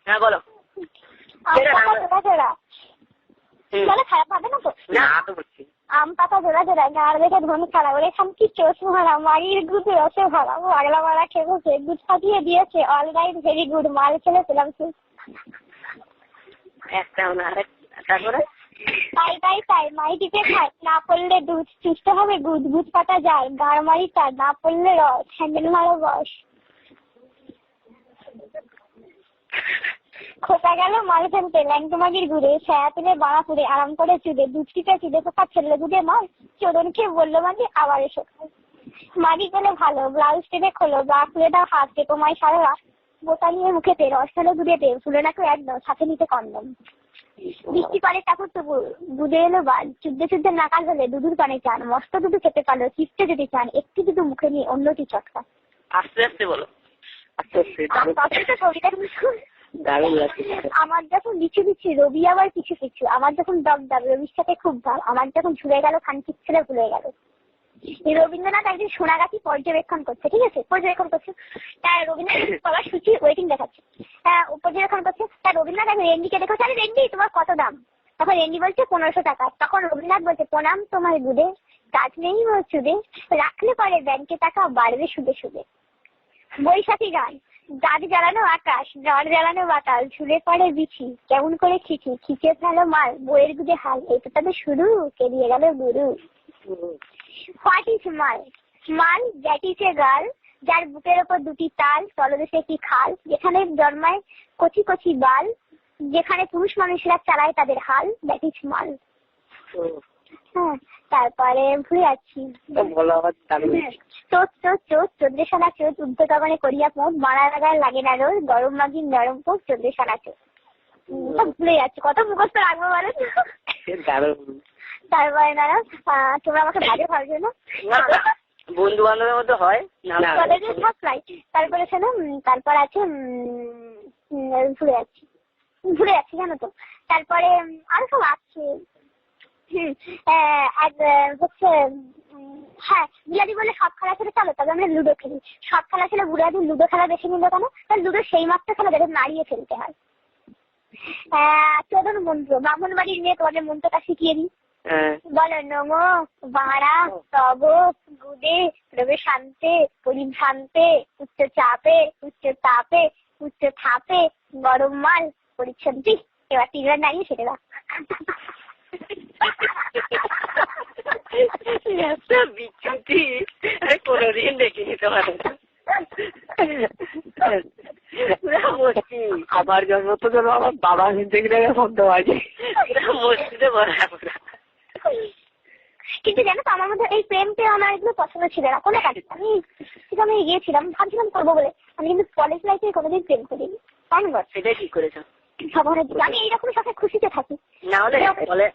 হ্যাঁ বলো। খারাপ হবে না তো? না তো বলছি আম পাতা জোড়া জোড়া গাড় দেখে ধন খারাপ বলে খাম কি চোষ মারা মাগির গুড রসে ভরা আগলা মারা খেয়েছে গুড ফাটিয়ে দিয়েছে অল রাইট ভেরি গুড মাল খেলে পেলাম একটা তারপরে তাই তাই তাই মাই টিপে খায় না পড়লে দুধ চুষতে হবে গুদ গুদ পাতা যায় গাড় মারি তার না পড়লে রস হ্যান্ডেল মারো বস খোঁচা গেল মাল ফেলতে ল্যাংটো মাগির ঘুরে ছায়া তুলে বাড়া পুড়ে আরাম করে চুদে দুধ টিপে চুদে পোকা ফেললে দুধে মাল চোদন খেয়ে বললো মাগি আবার এসো মাগি গেলে ভালো ব্লাউজ টেপে খোলো বা খুলে দাও হাত টেপো মাই সারা রাত বোতা নিয়ে মুখেতে রস ফেলে দুধেতে ফুলে নাকো একদম সাথে নিতে কন্ডম বৃষ্টি পারে ঠাকুর তবু দুধে এলো বাল চুদ্দে চুদ্দে নাকাল হলে দুধুর পানে চান মস্ত দুধু খেতে পারলো চিপতে যদি চান একটি দুধু মুখে নিয়ে অন্যটি চটকা আস্তে আস্তে বলো আস্তে আমার যখন বিছু বিছু রবি আবার কিছু কিছু আমার যখন দগ দাগ রবির সাথে খুব ভাব আমার যখন ঝুলে গেল খানকির ছেলে ভুলে গেল রবীন্দ্রনাথ একদিন সোনাগাছি পর্যবেক্ষণ করছে ঠিক আছে পর্যবেক্ষণ করছে তার রবীন্দ্রনাথ সবার সূচি ওয়েটিং দেখাচ্ছে হ্যাঁ পর্যবেক্ষণ করছে তার রবীন্দ্রনাথ এখন রেন্ডিকে দেখাচ্ছে আরে রেন্ডি তোমার কত দাম তখন রেন্ডি বলছে 1500 টাকা তখন রবীন্দ্রনাথ বলছে প্রণাম তোমার দুধে কাজ নেই ও চুদে রাখলে পরে ব্যাংকে টাকা বাড়বে সুদে সুদে বৈশাখী গান দাঁত জ্বালানো আকাশ জ্বর জ্বালানো বাতাল ঝুলে পড়ে বিছি কেমন করে খিচি খিচে ফেলো মাল বইয়ের গুদে হাল এটা তবে শুরু কে দিয়ে গেল গুরু হোয়াট ইজ মাল মাল দ্যাট ইজ এ গার্ল যার বুকের ওপর দুটি তাল তলদেশে একটি খাল যেখানে জন্মায় কচি কচি বাল যেখানে পুরুষ মানুষেরা চালায় তাদের হাল দ্যাট ইজ মাল হ্যাঁ তারপরে ভুলে যাচ্ছি চোট চোট চোট 14 সালা চোট উদ্ধ গগনে করিয়া পোঁত মারা লাগায় লাগে না রোজ গরম মাগি নরম পোঁত 14 সালা চোট ভুলে যাচ্ছি কত মুখস্থ রাখবো বলো তারপরে দাঁড়া তোমরা আমাকে বাজে ভাবছো না বন্ধু বান্ধবের মধ্যে হয় তারপরে শোনো তারপর আছে ভুলে যাচ্ছি জানো তো তারপরে আরো সব আছে হচ্ছে হ্যাঁ বুড়াদি বলে সব খেলা ছেড়ে চলো তবে আমরা লুডো খেলি সব খেলা ছেড়ে বুড়াদি লুডো খেলা বেশি নিল কেন তাহলে লুডো সেই মাত্র খেলা যাদের নাড়িয়ে ফেলতে হয় চোদন মন্ত্র ব্রাহ্মণ বাড়ির মেয়ে তোমাদের মন্ত্রটা শিখিয়ে দিই বলো নমো বাড়া তব গুদে রবে শান্তে পরিভ্রান্তে উচ্চ চাপে উচ্চ তাপে উচ্চ থাপে গরম মাল পরিচ্ছন্তি এবার তিনবার নাড়িয়ে সেটা দাও বিচ্ছুতি কোনদিন দেখিনি তোমার আমার জন্ম তো যেন আমার বাবা কিনতে গেলে শব্দ আছে মসজিদে বলা কিন্তু জানো তো আমার মধ্যে এই প্রেমটা আমার এগুলো পছন্দ ছিল না কোনো কাজ আমি গিয়েছিলাম ভাবছিলাম করবো বলে আমি কিন্তু কলেজ লাইফে কোনোদিন প্রেম করিনি তাই না সেটাই ঠিক করেছো আমি এইরকম সাথে খুশিতে থাকি না হলে